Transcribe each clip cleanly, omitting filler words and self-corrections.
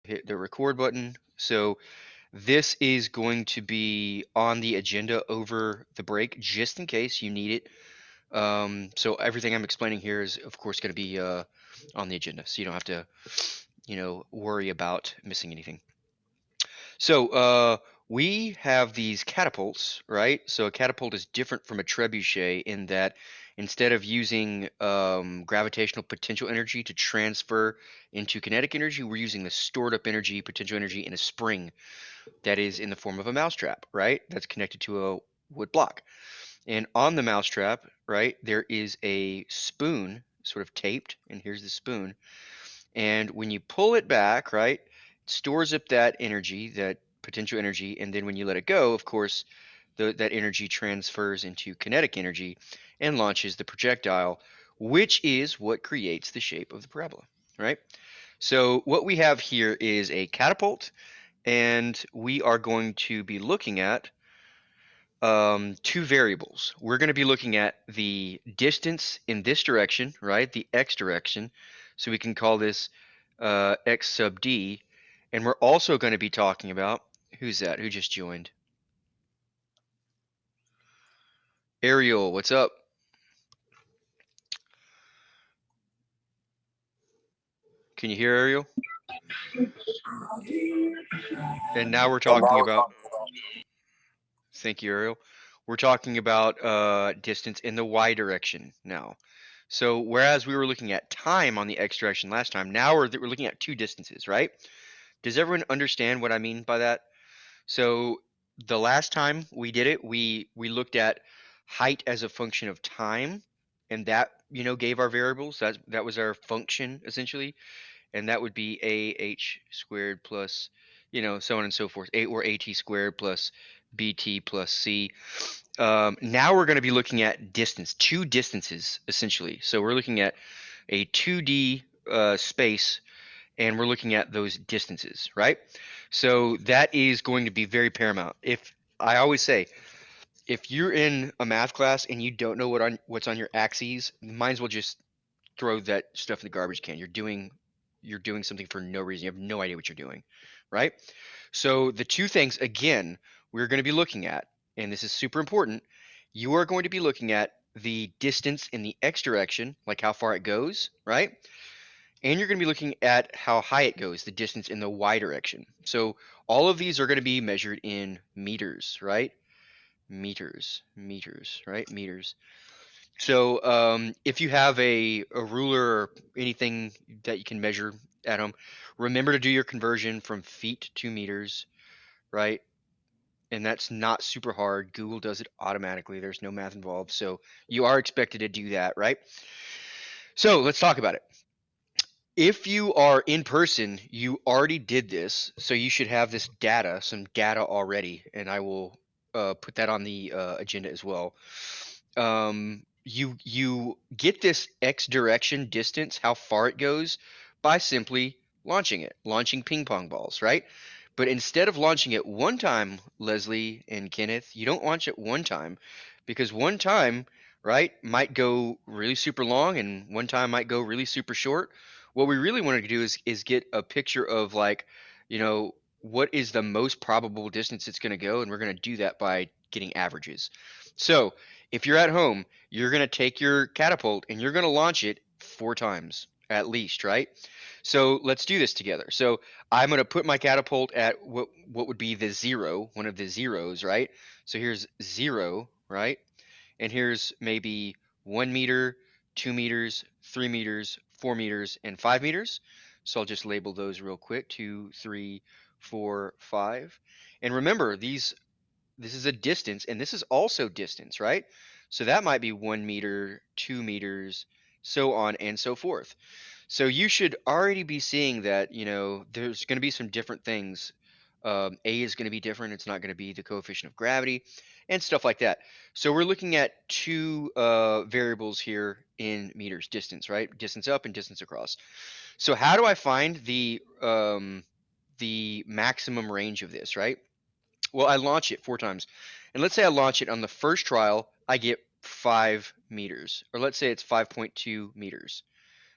hit the record button. So this is going to be on the agenda over the break, just in case you need it. So everything I'm explaining here is, of course, going to be on the agenda, so you don't have to, worry about missing anything. So we have these catapults, right? So a catapult is different from a trebuchet in that instead of using gravitational potential energy to transfer into kinetic energy, we're using the stored up energy, potential energy in a spring that is in the form of a mousetrap, right? That's connected to a wood block. And on the mousetrap, right, there is a spoon sort of taped, and here's the spoon. And when you pull it back, right, it stores up that energy, that potential energy, and then when you let it go, of course, that energy transfers into kinetic energy and launches the projectile, which is what creates the shape of the parabola, right? So what we have here is a catapult, and we are going to be looking at two variables. We're going to be looking at the distance in this direction, right? The x direction. So we can call this x sub d. And we're also going to be talking about, who's that? Who just joined? Ariel, what's up? Can you hear Ariel? And now we're talking about, thank you, Ariel. We're talking about distance in the y direction now. So whereas we were looking at time on the x direction last time, now we're looking at two distances, right? Does everyone understand what I mean by that? So the last time we did it, we looked at height as a function of time, and that gave our variables. That was our function essentially, and that would be AH squared plus, so on and so forth, A or AT squared plus BT plus C. Now we're going to be looking at distance, two distances essentially. So we're looking at a 2D space, and we're looking at those distances, right? So that is going to be very paramount. If I always say, if you're in a math class and you don't know what's on your axes, might as well just throw that stuff in the garbage can. You're doing something for no reason. You have no idea what you're doing, right? So the two things again we're going to be looking at, and this is super important, you are going to be looking at the distance in the x direction, like how far it goes, right? And you're going to be looking at how high it goes, the distance in the y direction. So all of these are going to be measured in meters, right? Meters, right? Meters. So if you have a ruler or anything that you can measure at home, remember to do your conversion from feet to meters, right? And that's not super hard. Google does it automatically. There's no math involved. So you are expected to do that, right? So let's talk about it. If you are in person, you already did this, so you should have this data, some data already, and I will put that on the agenda as well. You get this x direction distance, how far it goes, by simply launching it, launching ping pong balls, right? But instead of launching it one time, Leslie and Kenneth, you don't launch it one time because one time, right, might go really super long and one time might go really super short. What we really wanted to do is get a picture of like, what is the most probable distance it's going to go, and we're going to do that by getting averages. So if you're at home, you're going to take your catapult and you're going to launch it 4 times at least, right? So let's do this together. So I'm going to put my catapult at what would be the zero, one of the zeros, right? So here's 0, right? And here's maybe 1 meter, 2 meters, 3 meters, 4 meters, and 5 meters. So I'll just label those real quick: 2, 3, 4, 5. And remember, this is a distance, and this is also distance, right? So that might be 1 meter, 2 meters, so on and so forth. So you should already be seeing that, there's going to be some different things. A is going to be different. It's not going to be the coefficient of gravity and stuff like that. So we're looking at two variables here in meters, distance, right? Distance up and distance across. So how do I find the maximum range of this, right? Well, I launch it 4 times. And let's say I launch it on the first trial, I get 5 meters. Or let's say it's 5.2 meters,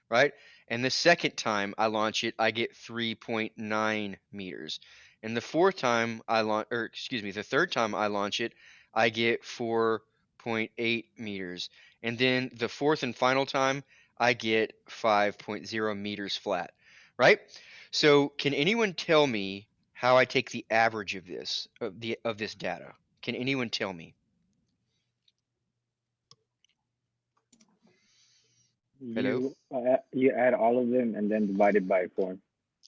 right? And the second time I launch it, I get 3.9 meters. And the fourth time I launch, or excuse me, the third time I launch it, I get 4.8 meters. And then the fourth and final time, I get 5.0 meters flat, right? So can anyone tell me how I take the average of this data? Can anyone tell me? Hello? You add all of them and then divide it by 4.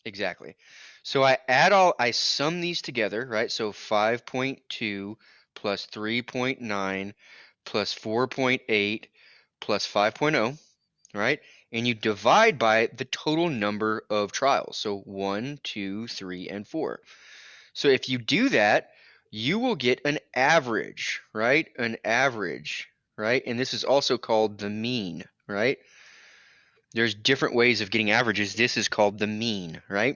Exactly. So I sum these together, right? So 5.2 plus 3.9 plus 4.8 plus 5.0, right? And you divide by the total number of trials. So 1, 2, 3, and 4. So if you do that, you will get an average, right? An average, right? And this is also called the mean, right? There's different ways of getting averages. This is called the mean, right?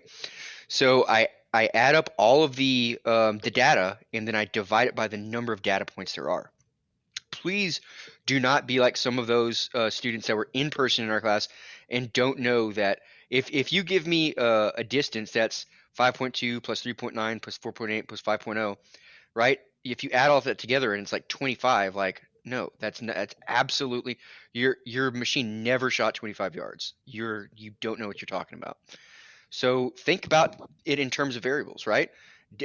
So I add up all of the data and then I divide it by the number of data points there are. Please do not be like some of those students that were in person in our class and don't know that if you give me a distance that's 5.2 plus 3.9 plus 4.8 plus 5.0, right? If you add all of that together and it's like 25, like no, that's absolutely your machine never shot 25 yards. You don't know what you're talking about. So think about it in terms of variables, right?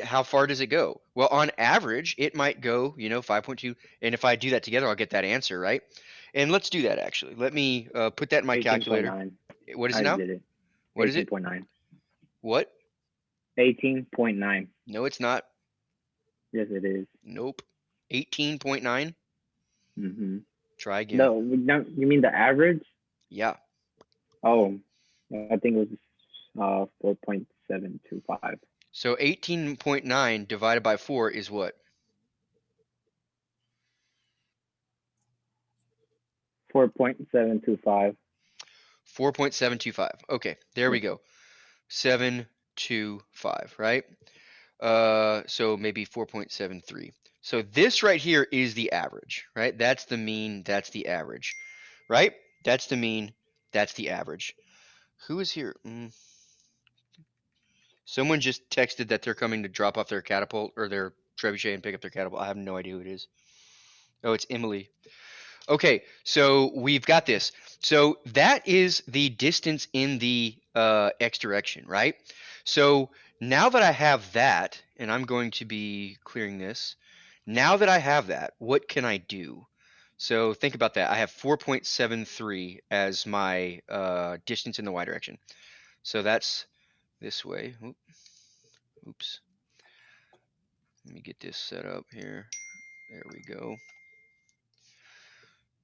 How far does it go? Well, on average, it might go, 5.2. And if I do that together, I'll get that answer, right? And let's do that actually. Let me put that in my calculator. 18.9. What is it I now? did it. What is it? 18.9. What? 18.9. No, it's not. Yes, it is. Nope. 18.9. Mm-hmm. Try again. No, you mean the average? Yeah. Oh, I think it was 4.725. So 18.9 divided by 4 is what? 4.725. 4.725. Okay, there we Yes. go. 725, right? So maybe 4.73. So this right here is the average, right? That's the mean, that's the average, right? That's the mean, that's the average. Who is here? Someone just texted that they're coming to drop off their catapult or their trebuchet and pick up their catapult. I have no idea who it is. Oh, it's Emily. Okay, so we've got this. So that is the distance in the x direction, right? So now that I have that, and I'm going to be clearing this, now that I have that, what can I do? So think about that. I have 4.73 as my distance in the y direction. So that's this way. Oops. Let me get this set up here. There we go.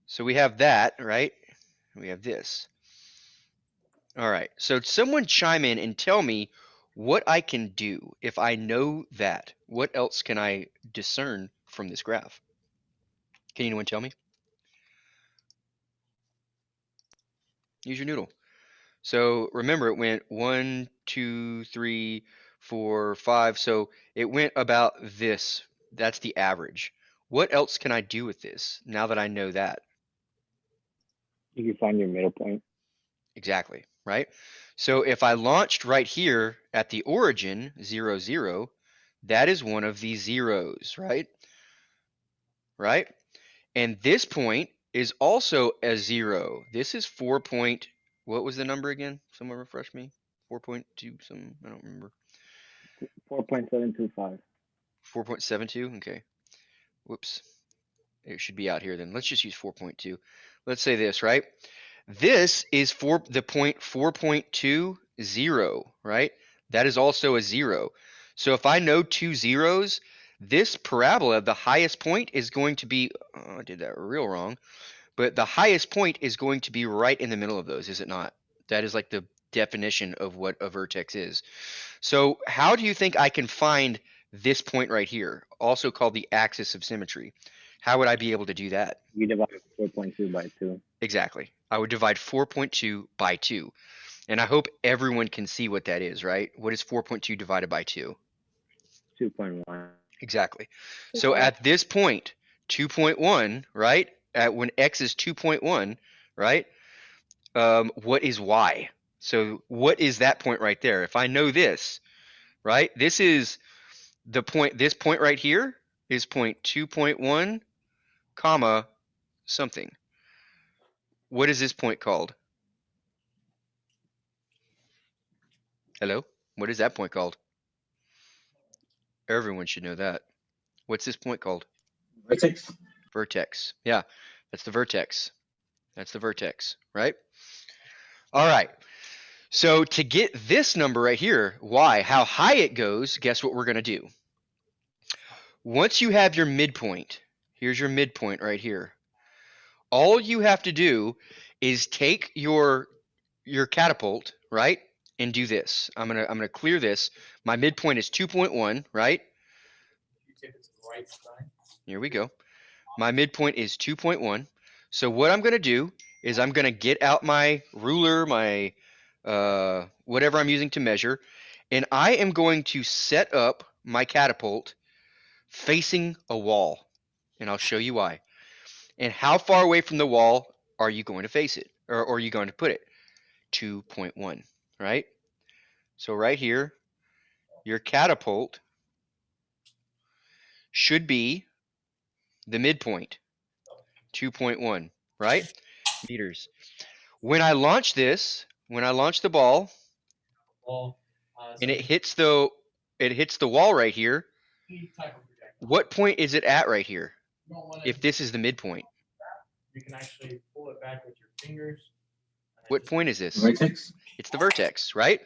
So we have that, right? We have this. All right. So someone chime in and tell me what I can do if I know that. What else can I discern from this graph? Can anyone tell me? Use your noodle. So remember, it went one, two, three, four, five. So it went about this. That's the average. What else can I do with this now that I know that? You can find your middle point. Exactly, right? So if I launched right here at the origin, 0, 0, that is one of the zeros, right? Right? And this point is also a 0. This is 4 point, what was the number again? Someone refresh me. 4.2 some, I don't remember. 4.725. 4.72? Okay. Whoops. It should be out here then. Let's just use 4.2. Let's say this, right? This is for the point 4.20, right? That is also a 0. So if I know two zeros, this parabola, the highest point is going to be, oh, I did that real wrong, but the highest point is going to be right in the middle of those, is it not? That is like the definition of what a vertex is. So how do you think I can find this point right here, also called the axis of symmetry? How would I be able to do that? You divide 4.2 by 2. Exactly. I would divide 4.2 by 2. And I hope everyone can see what that is, right? What is 4.2 divided by 2? 2.1. Exactly. So 5. at this point, 2.1, right? At when x is 2.1, right? What is y? So what is that point right there? If I know this, right? This is the point, this point right here is point 2.1, comma, something. What is this point called? Hello? What is that point called? Everyone should know that. What's this point called? Vertex. Vertex. Yeah, that's the vertex. That's the vertex, right? All right. So to get this number right here, y, how high it goes, guess what we're going to do? Once you have your midpoint, here's your midpoint right here. All you have to do is take your catapult, right? And do this. I'm gonna clear this. My midpoint is 2.1, right? You take it to the right side. Here we go. My midpoint is 2.1. So what I'm gonna do is I'm gonna get out my ruler, my whatever I'm using to measure, and I am going to set up my catapult facing a wall. And I'll show you why. And how far away from the wall are you going to face it? Or are you going to put it? 2.1, right? So right here, your catapult should be the midpoint, 2.1, right? Meters. When I launch this, when I launch the ball Well, and it hits the wall right here, any type of projectile. what point is it at right here? You don't want If this is the midpoint, you can actually pull it back with your fingers. what point is this? Vertex. It's the vertex, right?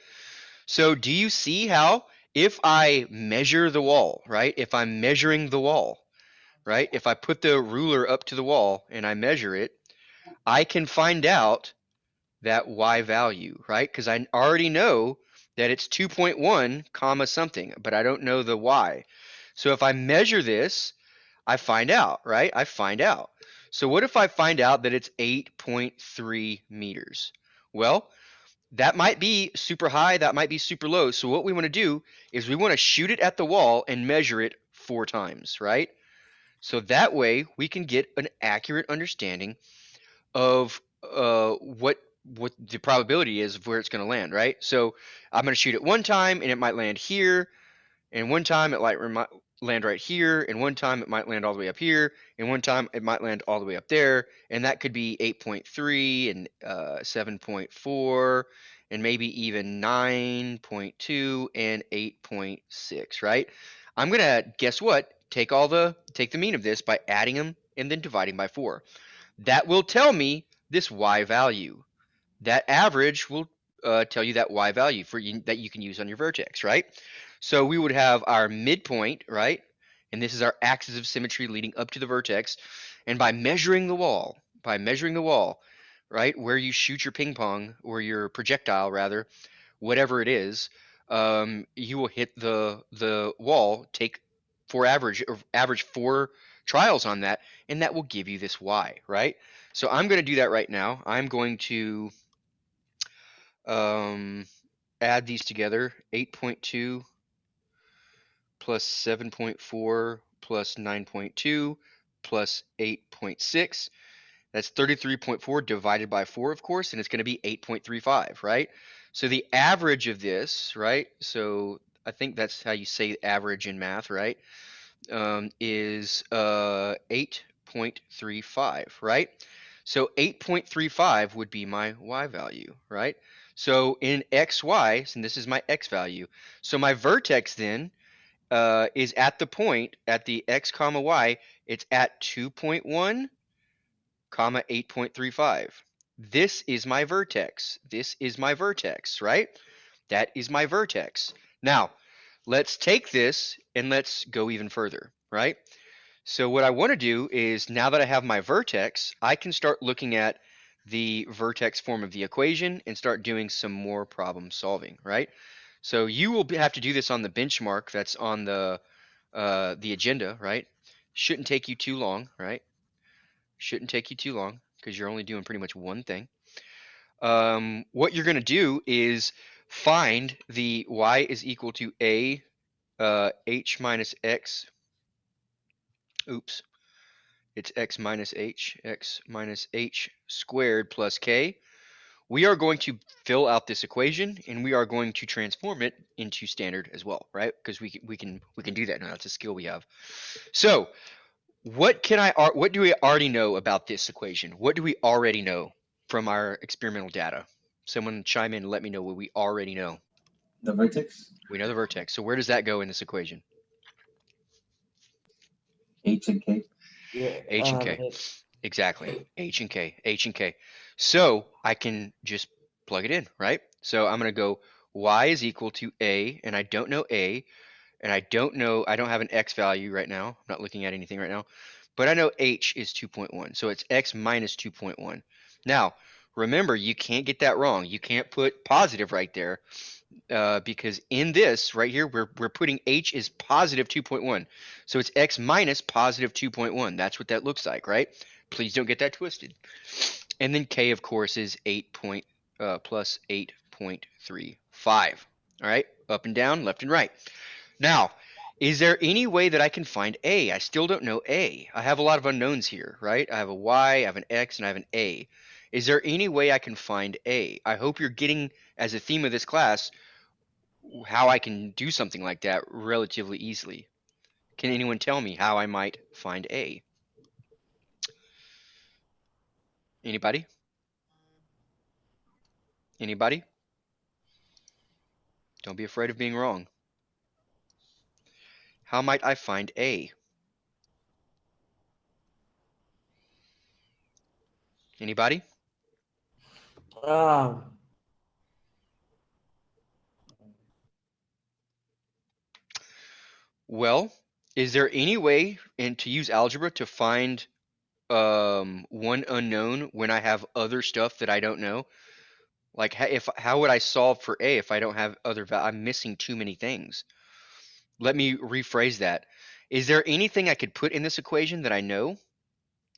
So do you see how if I measure the wall, right? If I'm measuring the wall, right? If I put the ruler up to the wall and I measure it, I can find out that y value, right? Because I already know that it's 2.1 comma something, but I don't know the y. So if I measure this, I find out, right? I find out. So what if I find out that it's 8.3 meters? Well, that might be super high, that might be super low. So what we want to do is we want to shoot it at the wall and measure it 4 times, right? So that way we can get an accurate understanding of what the probability is of where it's going to land, right? So I'm going to shoot it 1 time and it might land here, and 1 time it might land right here, and 1 time it might land all the way up here, and 1 time it might land all the way up there, and that could be 8.3 and 7.4 and maybe even 9.2 and 8.6, right? I'm gonna guess what? Take the mean of this by adding them and then dividing by 4. That will tell me this y value. That average will tell you that y value that you can use on your vertex, right? So we would have our midpoint, right? And this is our axis of symmetry leading up to the vertex. And by measuring the wall, right, where you shoot your ping pong or your projectile rather, whatever it is, you will hit the wall, take average 4 trials on that, and that will give you this y, right? So I'm going to do that right now. I'm going to um, add these together. 8.2 plus 7.4 plus 9.2 plus 8.6. That's 33.4 divided by 4, of course, and it's going to be 8.35, right? So the average of this, right? So I think that's how you say average in math, right? Is 8.35, right? So 8.35 would be my y value, right? So in xy, and this is my x value. So my vertex then is at the point at the x comma y. It's at 2.1 comma 8.35. This is my vertex. This is my vertex, right? That is my vertex. Now, let's take this and let's go even further, right? So what I want to do is now that I have my vertex, I can start looking at the vertex form of the equation and start doing some more problem solving, right? So you will have to do this on the benchmark that's on the agenda, right? Shouldn't take you too long, right? Shouldn't take you too long because you're only doing pretty much one thing. What you're going to do is find the y is equal to a h minus x. Oops, it's x minus h squared plus k, we are going to fill out this equation and we are going to transform it into standard as well, right? Because we can do that now. That's a skill we have. So what do we already know about this equation? What do we already know from our experimental data? Someone chime in and let me know what we already know. The vertex, We know the vertex. So where does that go in this equation? H and K. Yeah. H and K. Exactly. H and K. H and K. So I can just plug it in, right? So I'm going to go y is equal to a, and I don't know a, and I don't have an x value right now. I'm not looking at anything right now, but I know h is 2.1. So it's x minus 2.1. Now, remember, you can't get that wrong. You can't put positive right there because in this right here, we're putting h is positive 2.1. So it's x minus positive 2.1. That's what that looks like, right? Please don't get that twisted. And then k, of course, is 8 plus 8.35. All right, up and down, left and right. Now, is there any way that I can find a? I still don't know a. I have a lot of unknowns here, right? I have a y, I have an x, and I have an a. Is there any way I can find a? I hope you're getting, as a theme of this class, how I can do something like that relatively easily. Can anyone tell me how I might find a? Anybody? Anybody? Don't be afraid of being wrong. How might I find a? Anybody? Um, Well, is there any way to use algebra to find one unknown when I have other stuff that I don't know? Like how would I solve for a if I don't have other I'm missing too many things. Let me rephrase that. Is there anything I could put in this equation that I know?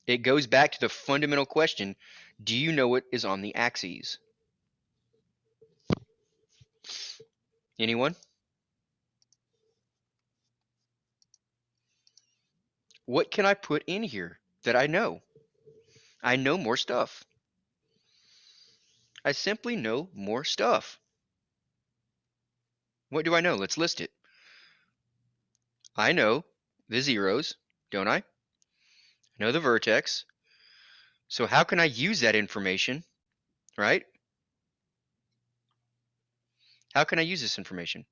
It goes back to the fundamental question, do you know what is on the axes? Anyone? What can I put in here that I know? I know more stuff. I simply know more stuff. What do I know? Let's list it. I know the zeros, don't I? I know the vertex. So how can I use that information, right? How can I use this information?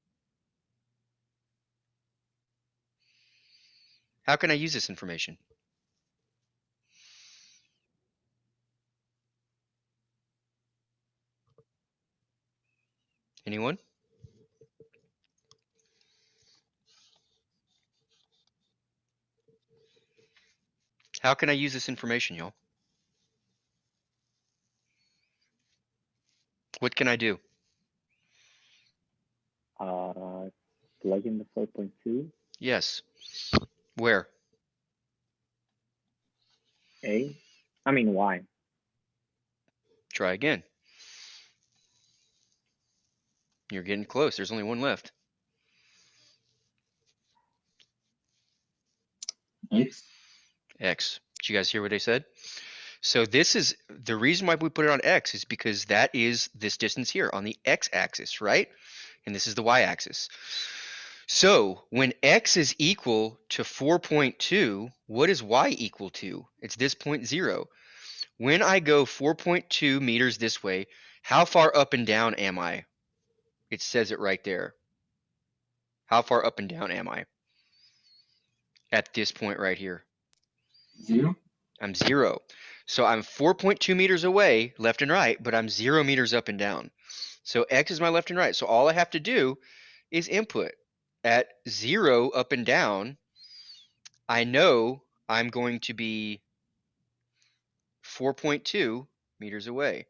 How can I use this information? Anyone? How can I use this information, y'all? What can I do? Plug in the 4.2 Yes. Where? A. I mean Y. Try again. You're getting close. There's only one left. X. X. Did you guys hear what I said? So this is the reason why we put it on X is because that is this distance here on the X axis, right? And this is the Y axis. So when X is equal to 4.2, what is Y equal to? It's this point 0. When I go 4.2 meters this way, how far up and down am I? It says it right there. How far up and down am I? At this point right here. 0. I'm 0. So I'm 4.2 meters away, left and right, but I'm 0 meters up and down. So X is my left and right. So all I have to do is input. At 0 up and down, I know I'm going to be 4.2 meters away.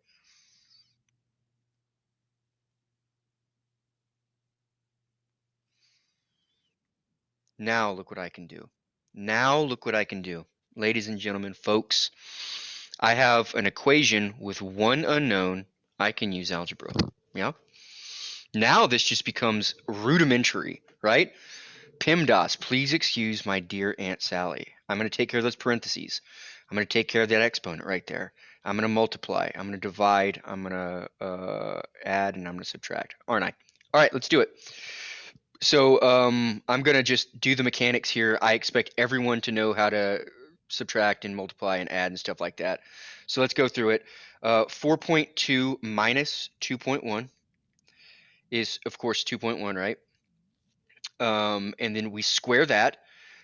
Now look what I can do. Now look what I can do. Ladies and gentlemen, folks, I have an equation with one unknown. I can use algebra. Yeah? Now this just becomes rudimentary, right? PEMDAS, please excuse my dear Aunt Sally. I'm going to take care of those parentheses. I'm going to take care of that exponent right there. I'm going to multiply. I'm going to divide. I'm going to add, and I'm going to subtract, aren't I? All right, let's do it. So I'm going to just do the mechanics here. I expect everyone to know how to subtract and multiply and add and stuff like that. So let's go through it. 4.2 minus 2.1 is, of course, 2.1, right? And then we square that.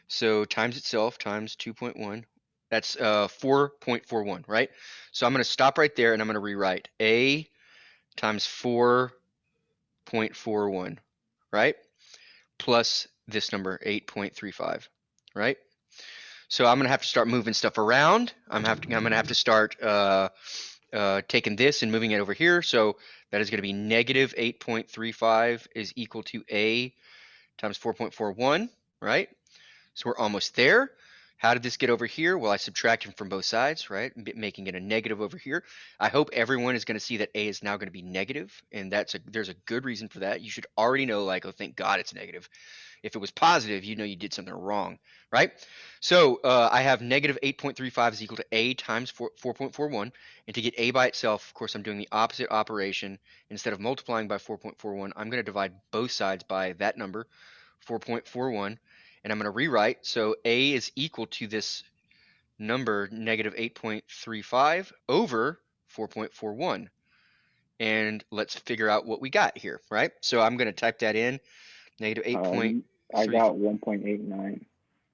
So times itself times 2.1. That's 4.41, right? So I'm going to stop right there and I'm going to rewrite A times 4.41, right? Plus this number, 8.35, right? So I'm going to have to start moving stuff around. I'm going to have to start taking this and moving it over here. So that is going to be negative 8.35 is equal to A times 4.41, right? So we're almost there. How did this get over here? Well, I subtracted from both sides, right? Making it a negative over here. I hope everyone is going to see that A is now going to be negative, and there's a good reason for that. You should already know, like, oh, thank God it's negative. If it was positive, you know you did something wrong, right? So I have negative 8.35 is equal to A times 4.41. And to get A by itself, of course, I'm doing the opposite operation. Instead of multiplying by 4.41, I'm going to divide both sides by that number, 4.41. And I'm going to rewrite. So A is equal to this number, negative 8.35 over 4.41. And let's figure out what we got here, right? So I'm going to type that in, negative 8.3. I got 1.89.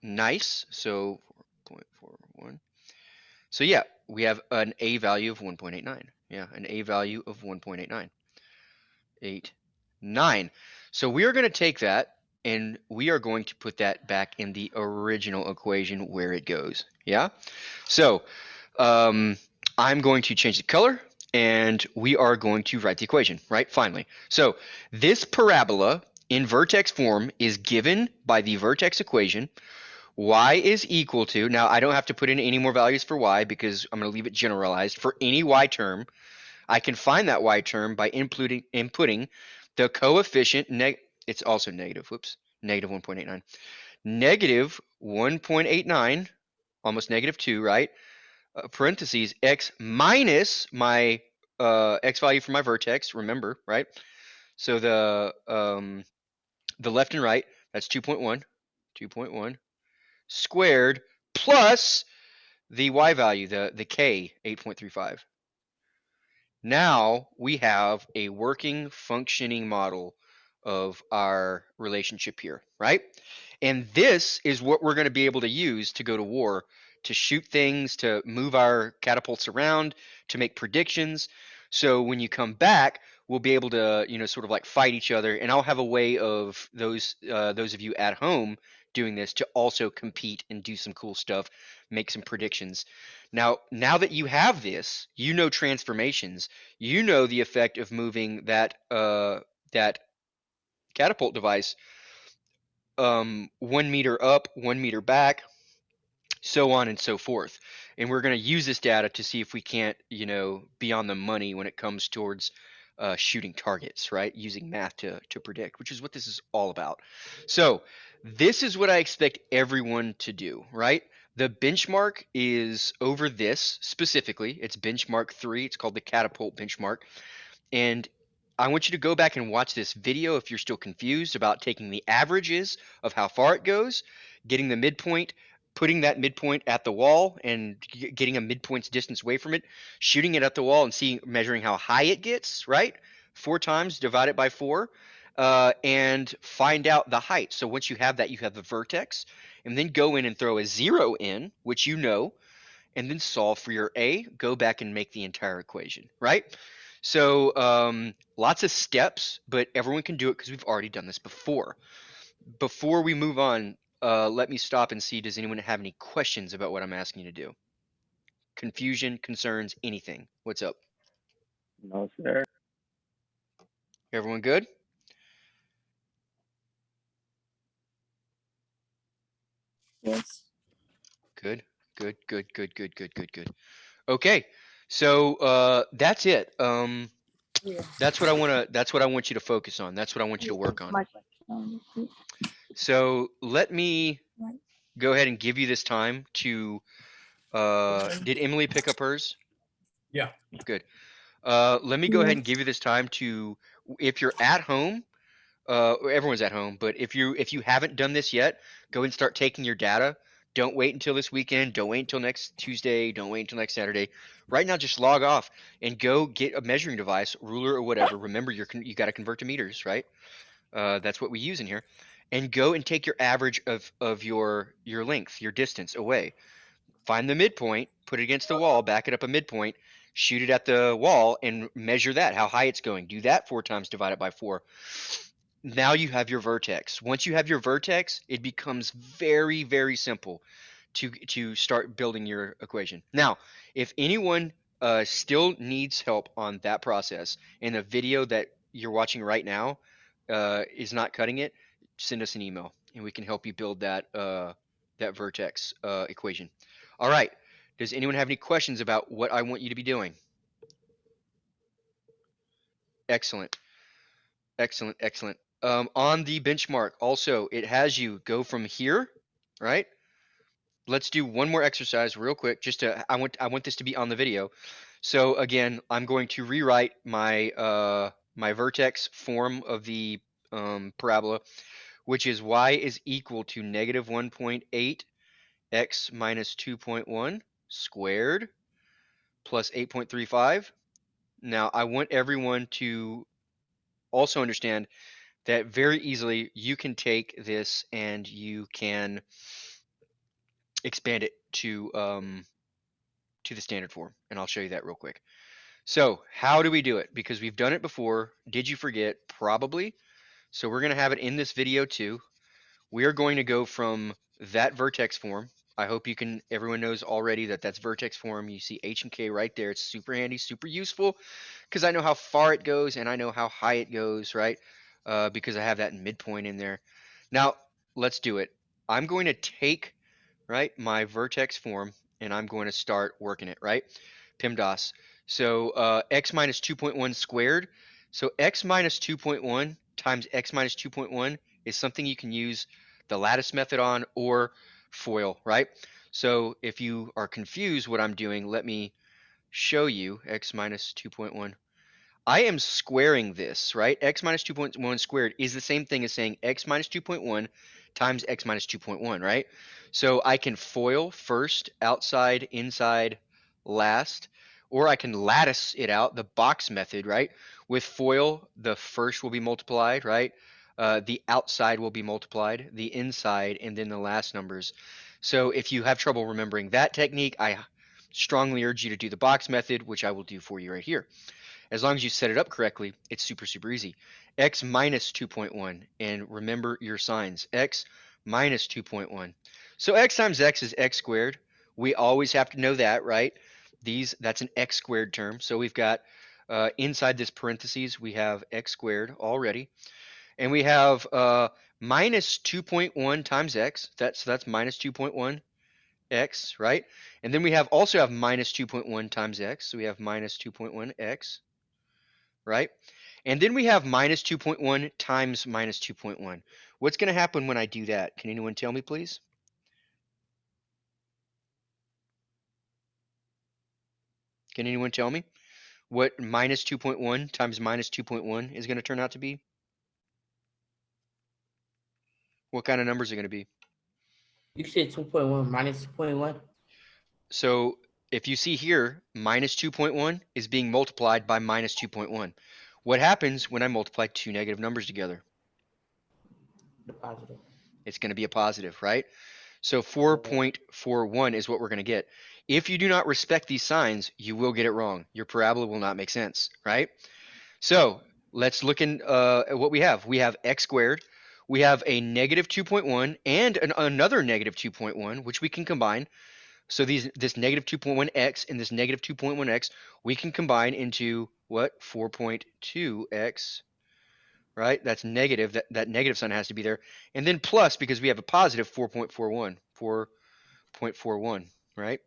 Nice. So 4.41. So yeah, we have an A value of 1.89. Yeah, an A value of 1.89. 89. So we are going to take that and we are going to put that back in the original equation where it goes. Yeah. So I'm going to change the color and we are going to write the equation, right? Finally. So this parabola in vertex form is given by the vertex equation. Y is equal to, now I don't have to put in any more values for y because I'm going to leave it generalized. For any y term, I can find that y term by inputting the coefficient, it's also negative, whoops, negative 1.89. Negative 1.89, almost negative 2, right? Parentheses, x minus my x value for my vertex, remember, right? So the left and right, that's 2.1, 2.1 squared plus the y value, the k, 8.35. Now we have a working, functioning model of our relationship here, right? And this is what we're going to be able to use to go to war, to shoot things, to move our catapults around, to make predictions. So when you come back, we'll be able to, sort of like fight each other, and I'll have a way of those of you at home doing this to also compete and do some cool stuff, make some predictions. Now that you have this, you know transformations, you know the effect of moving that catapult device 1 meter up, 1 meter back, so on and so forth. And we're going to use this data to see if we can't, be on the money when it comes towards shooting targets, right? Using math to predict, which is what this is all about. So this is what I expect everyone to do, right? The benchmark is over this specifically. It's benchmark 3. It's called the catapult benchmark. And I want you to go back and watch this video if you're still confused about taking the averages of how far it goes, getting the midpoint, putting that midpoint at the wall and getting a midpoint's distance away from it, shooting it at the wall and measuring how high it gets, right? 4 times, divide it by 4, and find out the height. So once you have that, you have the vertex, and then go in and throw a 0 in, which you know, and then solve for your A, go back and make the entire equation, right? So lots of steps, but everyone can do it because we've already done this before. Before we move on, let me stop and see, does anyone have any questions about what I'm asking you to do? Confusion, concerns, anything? What's up? No, sir. Everyone good? Yes. Good, good, good, good, good, good, good, good. Okay, so that's it. Yeah. That's what I want you to focus on. That's what I want you to work on. So let me Right. go ahead and give you this time to Did Emily pick up hers? Yeah. Good. Let me go ahead and give you this time to, if you're at home, everyone's at home, but if you haven't done this yet, go and start taking your data. Don't wait until this weekend. Don't wait until next Tuesday. Don't wait until next Saturday. Right now, just log off and go get a measuring device, ruler or whatever. Remember, you got to convert to meters, right? That's what we use in here. And go and take your average of your length, your distance away. Find the midpoint, put it against the wall, back it up a midpoint, shoot it at the wall, and measure that, how high it's going. Do that 4 times, divide it by 4. Now you have your vertex. Once you have your vertex, it becomes very, very simple to start building your equation. Now, if anyone still needs help on that process, and the video that you're watching right now is not cutting it, send us an email, and we can help you build that vertex equation. All right. Does anyone have any questions about what I want you to be doing? Excellent. Excellent, excellent. On the benchmark, also, it has you go from here, right? Let's do one more exercise real quick. I want this to be on the video. So again, I'm going to rewrite my vertex form of the parabola, which is y is equal to negative 1.8 x minus 2.1 squared plus 8.35. Now I want everyone to also understand that very easily you can take this and you can expand it to the standard form, and I'll show you that real quick. So how do we do it? Because we've done it before. Did you forget? Probably. So we're going to have it in this video too. We are going to go from that vertex form. I hope everyone knows already that that's vertex form. You see H and K right there. It's super handy, super useful, because I know how far it goes and I know how high it goes, right? Because I have that midpoint in there. Now, let's do it. I'm going to take, right, my vertex form, and I'm going to start working it, right? PEMDAS. So x minus 2.1 squared. So x minus 2.1 times x minus 2.1 is something you can use the lattice method on or FOIL, right? So if you are confused what I'm doing, let me show you x minus 2.1. I am squaring this, right? X minus 2.1 squared is the same thing as saying x minus 2.1 times x minus 2.1, right? So I can FOIL first, outside, inside, last, or I can lattice it out, the box method, right? With FOIL, the first will be multiplied, right? The outside will be multiplied, the inside, and then the last numbers. So if you have trouble remembering that technique, I strongly urge you to do the box method, which I will do for you right here. As long as you set it up correctly, it's super, super easy. X minus 2.1, and remember your signs. X minus 2.1. So x times x is x squared. We always have to know that, right? That's an x squared term. So we've got inside this parentheses, we have x squared already. And we have minus 2.1 times x. That's minus 2.1 x, right? And then we also have minus 2.1 times x. So we have minus 2.1 x, right? And then we have minus 2.1 times minus 2.1. What's going to happen when I do that? Can anyone tell me, please? Can anyone tell me what minus 2.1 times minus 2.1 is going to turn out to be? What kind of numbers are going to be? You said 2.1 minus 2.1. So if you see here, minus 2.1 is being multiplied by minus 2.1. What happens when I multiply two negative numbers together? The positive. It's going to be a positive, right? So 4.41 is what we're going to get. If you do not respect these signs, you will get it wrong. Your parabola will not make sense, right? So let's look at what we have. We have x squared. We have a negative 2.1 and another negative 2.1, which we can combine. So this negative 2.1x and this negative 2.1x, we can combine into what? 4.2x, right? That's negative. That negative sign has to be there. And then plus, because we have a positive 4.41, 4.41, right?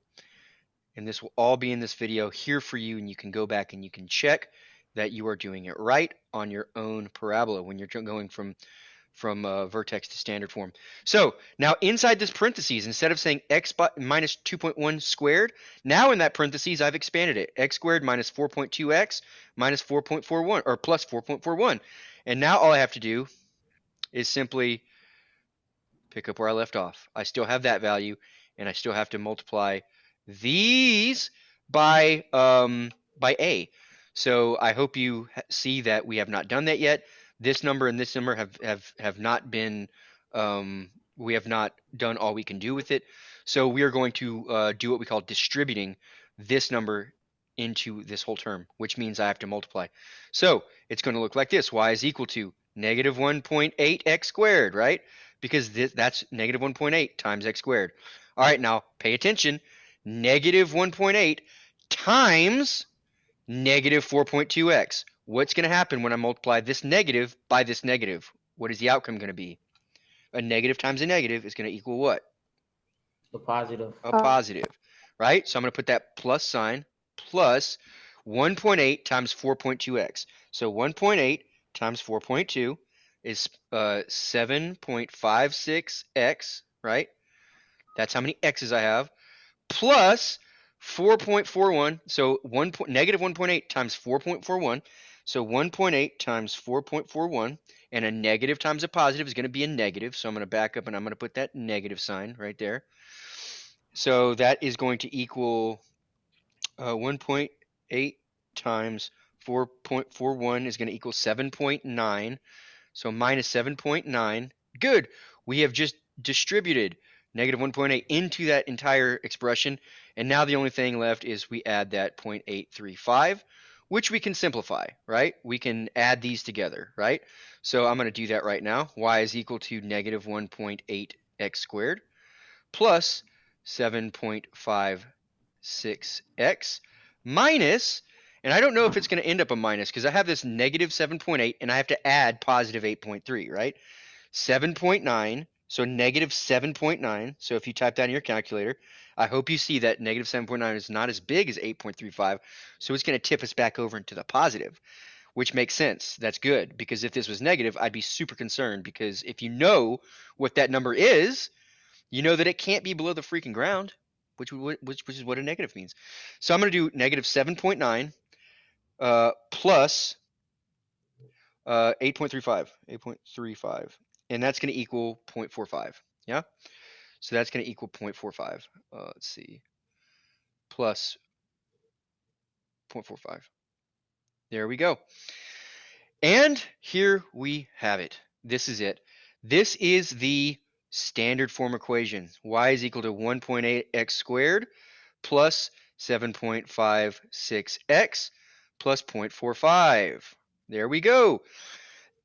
And this will all be in this video here for you, and you can go back and you can check that you are doing it right on your own parabola when you're going from vertex to standard form. So now inside this parentheses, instead of saying x minus 2.1 squared, now in that parentheses I've expanded it. X squared minus 4.2x minus 4.41 or plus 4.41. And now all I have to do is simply pick up where I left off. I still have that value, and I still have to multiply these by a. So I hope you see that we have not done that yet. This number and this number have not been we have not done all we can do with it. So we are going to do what we call distributing this number into this whole term, which means I have to multiply. So it's going to look like this. Y is equal to negative 1.8x squared, right? Because that's negative 1.8 times x squared. All right, now pay attention. Negative 1.8 times negative 4.2x. What's going to happen when I multiply this negative by this negative? What is the outcome going to be? A negative times a negative is going to equal what? The positive. A positive, right? So I'm going to put that plus sign plus 1.8 times 4.2x. So 1.8 times 4.2 is 7.56x, right? That's how many x's I have, plus 4.41. So negative 1.8 times 4.41. So 1.8 times 4.41, and a negative times a positive is going to be a negative. So I'm going to back up and I'm going to put that negative sign right there. So that is going to equal 1.8 times 4.41 is going to equal 7.9. So minus 7.9. Good. We have just distributed negative 1.8 into that entire expression. And now the only thing left is we add that 0.835, which we can simplify, right? We can add these together, right? So I'm going to do that right now. Y is equal to negative 1.8x squared plus 7.56x minus, and I don't know if it's going to end up a minus because I have this negative 7.8 and I have to add positive 8.3, right? 7.9, so negative 7.9. So if you type that in your calculator, I hope you see that negative 7.9 is not as big as 8.35, so it's going to tip us back over into the positive, which makes sense. That's good, because if this was negative, I'd be super concerned, because if you know what that number is, you know that it can't be below the freaking ground, which is what a negative means. So I'm going to do negative 7.9 plus 8.35, and that's going to equal 0.45. Yeah, so that's going to equal 0.45. Let's see, plus 0.45. There we go. And here we have it. This is it. This is the standard form equation. Y is equal to 1.8x squared plus 7.56x plus 0.45. There we go.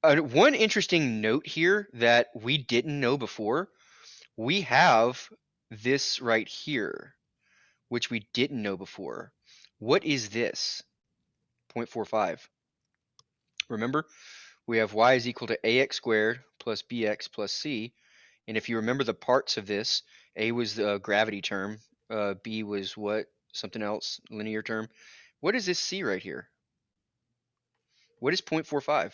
One interesting note here that we didn't know before, we have this right here, which we didn't know before. What is this? 0.45. Remember, we have y is equal to ax squared plus bx plus c. And if you remember the parts of this, a was the gravity term, b was what? Something else, linear term. What is this c right here? What is 0.45?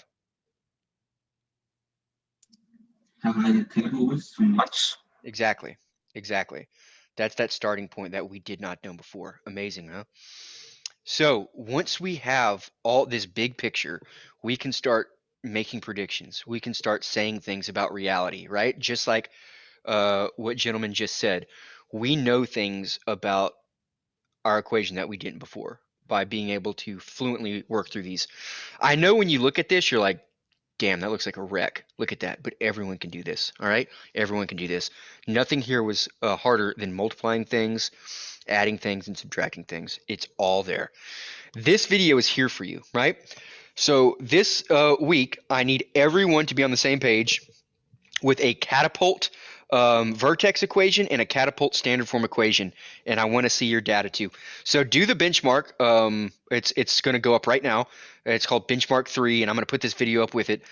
How high the table was too much. Exactly. Exactly. That's that starting point that we did not know before. Amazing, huh? So once we have all this big picture, we can start making predictions. We can start saying things about reality, right? Just like what gentleman just said. We know things about our equation that we didn't before by being able to fluently work through these. I know when you look at this, you're like, damn, that looks like a wreck. Look at that. But everyone can do this, all right? Everyone can do this. Nothing here was harder than multiplying things, adding things, and subtracting things. It's all there. This video is here for you, right? So this week, I need everyone to be on the same page with a catapult vertex equation and a catapult standard form equation, and I want to see your data too. So do the benchmark. It's going to go up right now. It's called benchmark 3, and I'm going to put this video up with it.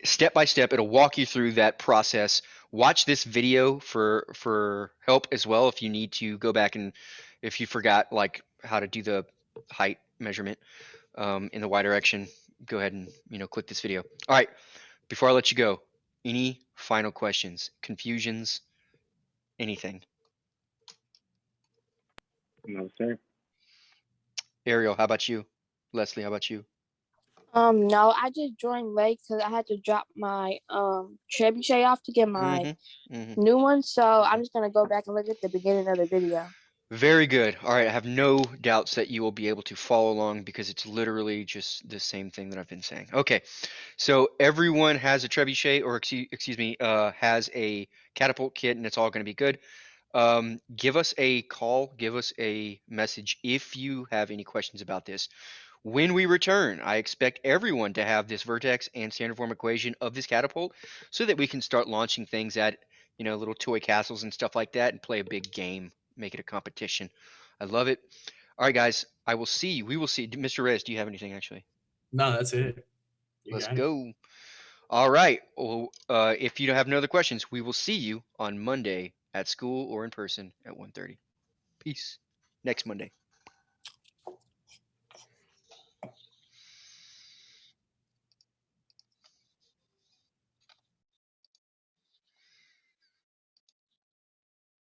Step by step, it'll walk you through that process. Watch this video for help as well if you need to go back and if you forgot like how to do the height measurement in the y direction. Go ahead and click this video. All right, before I let you go, Any final questions, confusions, anything? No, sir. Ariel, how about you? Leslie, how about you? No, I just joined late because I had to drop my trebuchet off to get my Mm-hmm. Mm-hmm. new one. So I'm just gonna go back and look at the beginning of the video. Very good. All right, I have no doubts that you will be able to follow along because it's literally just the same thing that I've been saying. Okay, so everyone has a trebuchet, or excuse me, has a catapult kit, and it's all going to be good. Give us a call, give us a message if you have any questions about this. When we return, I expect everyone to have this vertex and standard form equation of this catapult so that we can start launching things at, little toy castles and stuff like that and play a big game, make it a competition. I love it. All right, guys, I will see you. We will see. Mr. Rez, do you have anything actually? No, that's it. You Let's got it. go. All right. Well, if you don't have no other questions, we will see you on Monday at school or in person at 1:30. Peace. Next Monday.